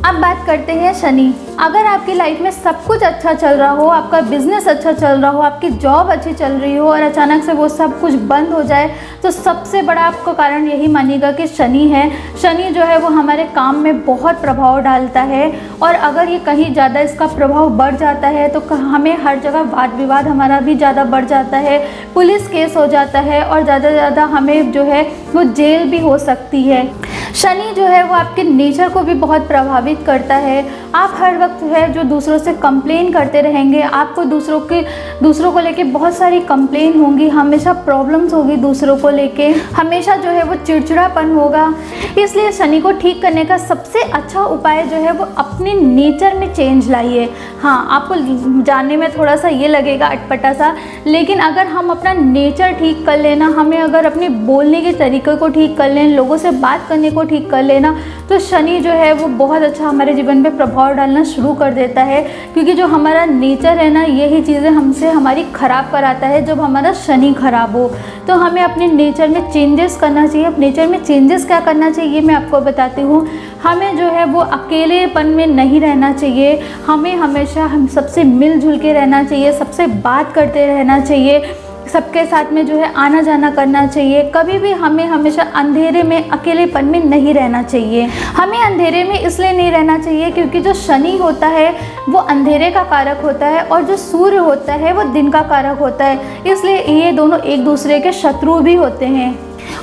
अब बात करते हैं शनि। अगर आपकी लाइफ में सब कुछ अच्छा चल रहा हो, आपका बिजनेस अच्छा चल रहा हो, आपकी जॉब अच्छी चल रही हो और अचानक से वो सब कुछ बंद हो जाए, तो सबसे बड़ा आपको कारण यही मानिएगा कि शनि है। शनि जो है वो हमारे काम में बहुत प्रभाव डालता है, और अगर ये कहीं ज़्यादा इसका प्रभाव बढ़ जाता है तो हमें हर जगह वाद विवाद हमारा भी ज़्यादा बढ़ जाता है, पुलिस केस हो जाता है, और ज़्यादा से ज़्यादा हमें जो है वो जेल भी हो सकती है। शनि जो है वो आपके नेचर को भी बहुत प्रभावित करता है। आप हर वक्त है जो दूसरों से कंप्लेन करते रहेंगे, आपको दूसरों को लेके बहुत सारी कंप्लेन होंगी, हमेशा प्रॉब्लम्स होगी दूसरों को लेके, हमेशा जो है वो चिड़चिड़ापन होगा। इसलिए शनि को ठीक करने का सबसे अच्छा उपाय जो है वो अपने नेचर में चेंज लाइए। हाँ, आपको जानने में थोड़ा सा ये लगेगा अटपटा सा, लेकिन अगर हम अपना नेचर ठीक कर लेना, हमें अगर अपने बोलने के तरीके को ठीक कर लें, लोगों से बात करने को ठीक कर लेना, तो शनि जो है वो बहुत अच्छा हमारे जीवन में प्रभाव डालना शुरू कर देता है। क्योंकि जो हमारा नेचर है ना, यही चीज़ें हमसे हमारी ख़राब कराता है जब हमारा शनि खराब हो। तो हमें अपने नेचर में चेंजेस करना चाहिए। अब नेचर में चेंजेस क्या करना चाहिए मैं आपको बताती हूँ। हमें जो है वो अकेलेपन में नहीं रहना चाहिए, हमें हमेशा हम सबसे मिलजुल के रहना चाहिए, सबसे बात करते रहना चाहिए, सबके साथ में जो है आना जाना करना चाहिए। कभी भी हमें हमेशा अंधेरे में अकेलेपन में नहीं रहना चाहिए। हमें अंधेरे में इसलिए नहीं रहना चाहिए क्योंकि जो शनि होता है वो अंधेरे का कारक होता है, और जो सूर्य होता है वो दिन का कारक होता है। इसलिए ये दोनों एक दूसरे के शत्रु भी होते हैं,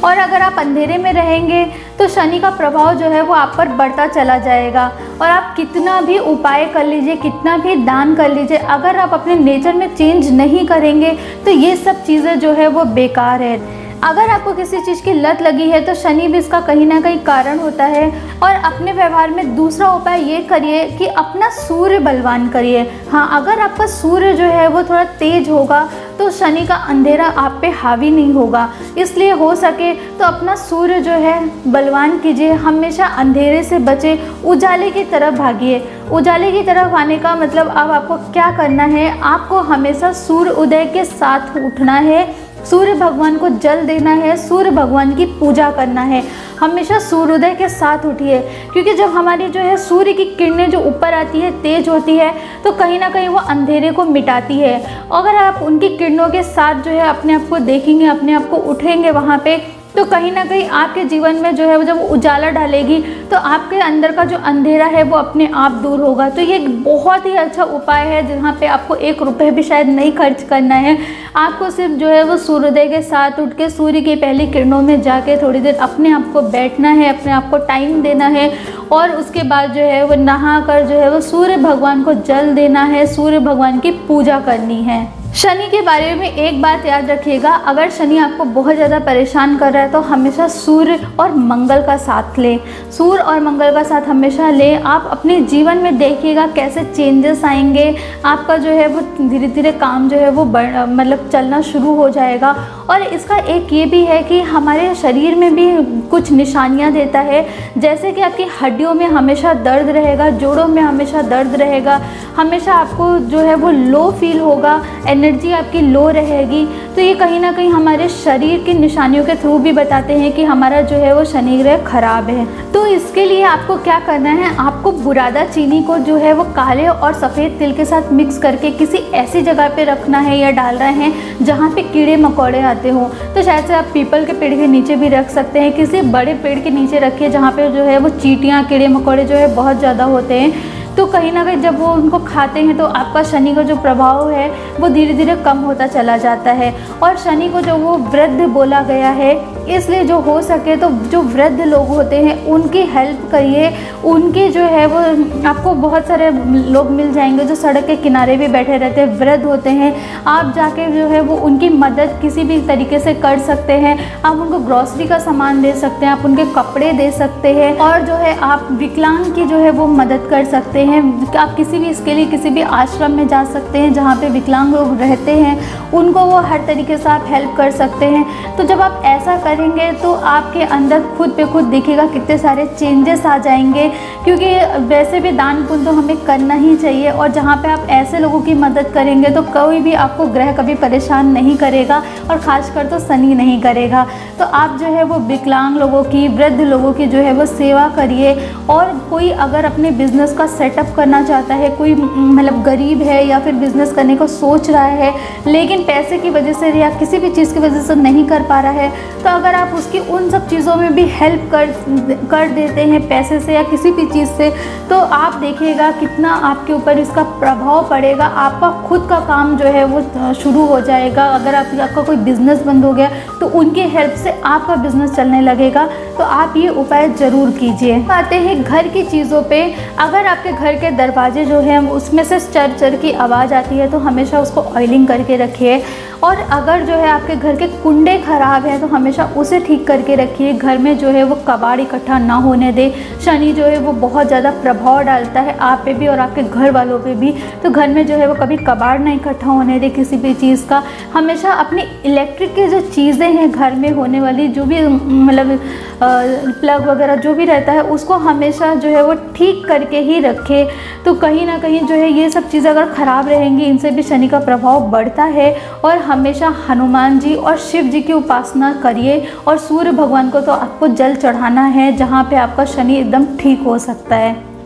और अगर आप अंधेरे में रहेंगे तो शनि का प्रभाव जो है वो आप पर बढ़ता चला जाएगा। और आप कितना भी उपाय कर लीजिए, कितना भी दान कर लीजिए, अगर आप अपने नेचर में चेंज नहीं करेंगे तो ये सब चीज़ें जो है वो बेकार है। अगर आपको किसी चीज़ की लत लगी है तो शनि भी इसका कहीं ना कहीं कारण होता है। और अपने व्यवहार में दूसरा उपाय ये करिए कि अपना सूर्य बलवान करिए। हाँ, अगर आपका सूर्य जो है वो थोड़ा तेज होगा तो शनि का अंधेरा आप पे हावी नहीं होगा। इसलिए हो सके तो अपना सूर्य जो है बलवान कीजिए, हमेशा अंधेरे से बचे, उजाले की तरफ भागिए। उजाले की तरफ आने का मतलब अब आपको क्या करना है, आपको हमेशा सूर्य उदय के साथ उठना है, सूर्य भगवान को जल देना है, सूर्य भगवान की पूजा करना है। हमेशा सूर्योदय के साथ उठिए, क्योंकि जब हमारी जो है सूर्य की किरणें जो ऊपर आती है, तेज होती है, तो कहीं ना कहीं वो अंधेरे को मिटाती है। अगर आप उनकी किरणों के साथ जो है अपने आप को देखेंगे, अपने आप को उठेंगे वहाँ पे, तो कहीं ना कहीं आपके जीवन में जो है वो जब उजाला डालेगी तो आपके अंदर का जो अंधेरा है वो अपने आप दूर होगा। तो ये एक बहुत ही अच्छा उपाय है जहाँ पे आपको 1 रुपये भी शायद नहीं खर्च करना है। आपको सिर्फ जो है वो सूर्योदय के साथ उठ के सूर्य की पहली किरणों में जाके थोड़ी देर अपने आप को बैठना है, अपने आप को टाइम देना है, और उसके बाद जो है वो नहा कर जो है वो सूर्य भगवान को जल देना है, सूर्य भगवान की पूजा करनी है। शनि के बारे में एक बात याद रखिएगा, अगर शनि आपको बहुत ज़्यादा परेशान कर रहा है तो हमेशा सूर्य और मंगल का साथ लें। सूर्य और मंगल का साथ हमेशा लें। आप अपने जीवन में देखिएगा कैसे चेंजेस आएंगे, आपका जो है वो धीरे धीरे काम जो है वो मतलब चलना शुरू हो जाएगा। और इसका एक ये भी है कि हमारे शरीर में भी कुछ निशानियाँ देता है, जैसे कि आपकी हड्डियों में हमेशा दर्द रहेगा, जोड़ों में हमेशा दर्द रहेगा, हमेशा आपको जो है वो लो फील होगा, एनर्जी आपकी लो रहेगी। तो ये कहीं ना कहीं हमारे शरीर की निशानियों के थ्रू भी बताते हैं कि हमारा जो है वो शनि ग्रह खराब है। तो इसके लिए आपको क्या करना है, आपको बुरादा चीनी को जो है वो काले और सफ़ेद तिल के साथ मिक्स करके किसी ऐसी जगह पे रखना है या डाल रहे हैं जहाँ पे कीड़े मकोड़े आते हों। तो शायद से आप पीपल के पेड़ के नीचे भी रख सकते हैं, किसी बड़े पेड़ के नीचे रखिए जहाँ पे जो है वो चींटियाँ कीड़े मकोड़े जो है बहुत ज़्यादा होते हैं। तो कहीं ना कहीं जब वो उनको खाते हैं तो आपका शनि का जो प्रभाव है वो धीरे धीरे कम होता चला जाता है। और शनि को जो वो वृद्ध बोला गया है, इसलिए जो हो सके तो जो वृद्ध लोग होते हैं उनकी हेल्प करिए। उनके जो है वो आपको बहुत सारे लोग मिल जाएंगे जो सड़क के किनारे भी बैठे रहते हैं, वृद्ध होते हैं। आप जाके जो है वो उनकी मदद किसी भी तरीके से कर सकते हैं। आप उनको ग्रॉसरी का सामान दे सकते हैं, आप उनके कपड़े दे सकते हैं, और जो है आप विकलांग की जो है वो मदद कर सकते हैं। आप किसी भी इसके लिए किसी भी आश्रम में जा सकते हैं जहाँ पे विकलांग लोग रहते हैं, उनको वो हर तरीके से आप हेल्प कर सकते हैं। तो जब आप ऐसा करें करेंगे तो आपके अंदर खुद पे खुद दिखेगा कितने सारे चेंजेस आ जाएंगे। क्योंकि वैसे भी दान पुण्य तो हमें करना ही चाहिए, और जहाँ पे आप ऐसे लोगों की मदद करेंगे तो कोई भी आपको ग्रह कभी परेशान नहीं करेगा, और ख़ासकर तो शनि नहीं करेगा। तो आप जो है वो विकलांग लोगों की, वृद्ध लोगों की जो है वो सेवा करिए। और कोई अगर अपने बिज़नेस का सेटअप करना चाहता है, कोई मतलब गरीब है या फिर बिज़नेस करने को सोच रहा है लेकिन पैसे की वजह से या किसी भी चीज़ की वजह से नहीं कर पा रहा है, तो अगर आप उसकी उन सब चीज़ों में भी हेल्प कर देते हैं पैसे से या किसी भी चीज़ से, तो आप देखिएगा कितना आपके ऊपर इसका प्रभाव पड़ेगा। आपका खुद का काम जो है वो शुरू हो जाएगा। अगर आपका कोई बिज़नेस बंद हो गया तो उनके हेल्प से आपका बिज़नेस चलने लगेगा। तो आप ये उपाय ज़रूर कीजिए। आते हैं घर की चीज़ों पे। अगर आपके घर के दरवाजे जो हैं उसमें से चर चर की आवाज़ आती है तो हमेशा उसको ऑयलिंग करके रखिए। और अगर जो है आपके घर के कुंडे ख़राब हैं तो हमेशा उसे ठीक करके रखिए। घर में जो है वो कबाड़ इकट्ठा ना होने दे। शनि जो है वो बहुत ज़्यादा प्रभाव डालता है आप पे भी और आपके घर वालों पे भी। तो घर में जो है वो कभी कबाड़ नहीं इकट्ठा होने दे किसी भी चीज़ का। हमेशा अपनी इलेक्ट्रिक की जो चीज़ें हैं घर में होने वाली, जो भी मतलब प्लग वगैरह जो भी रहता है उसको हमेशा जो है वो ठीक करके ही रखें। तो कहीं ना कहीं जो है ये सब चीज़ें अगर ख़राब रहेंगी इनसे भी शनि का प्रभाव बढ़ता है। और हमेशा हनुमान जी और शिव जी की उपासना करिए। और सूर्य भगवान को तो आपको जल चढ़ाना है जहाँ पे आपका शनि एकदम ठीक हो सकता है।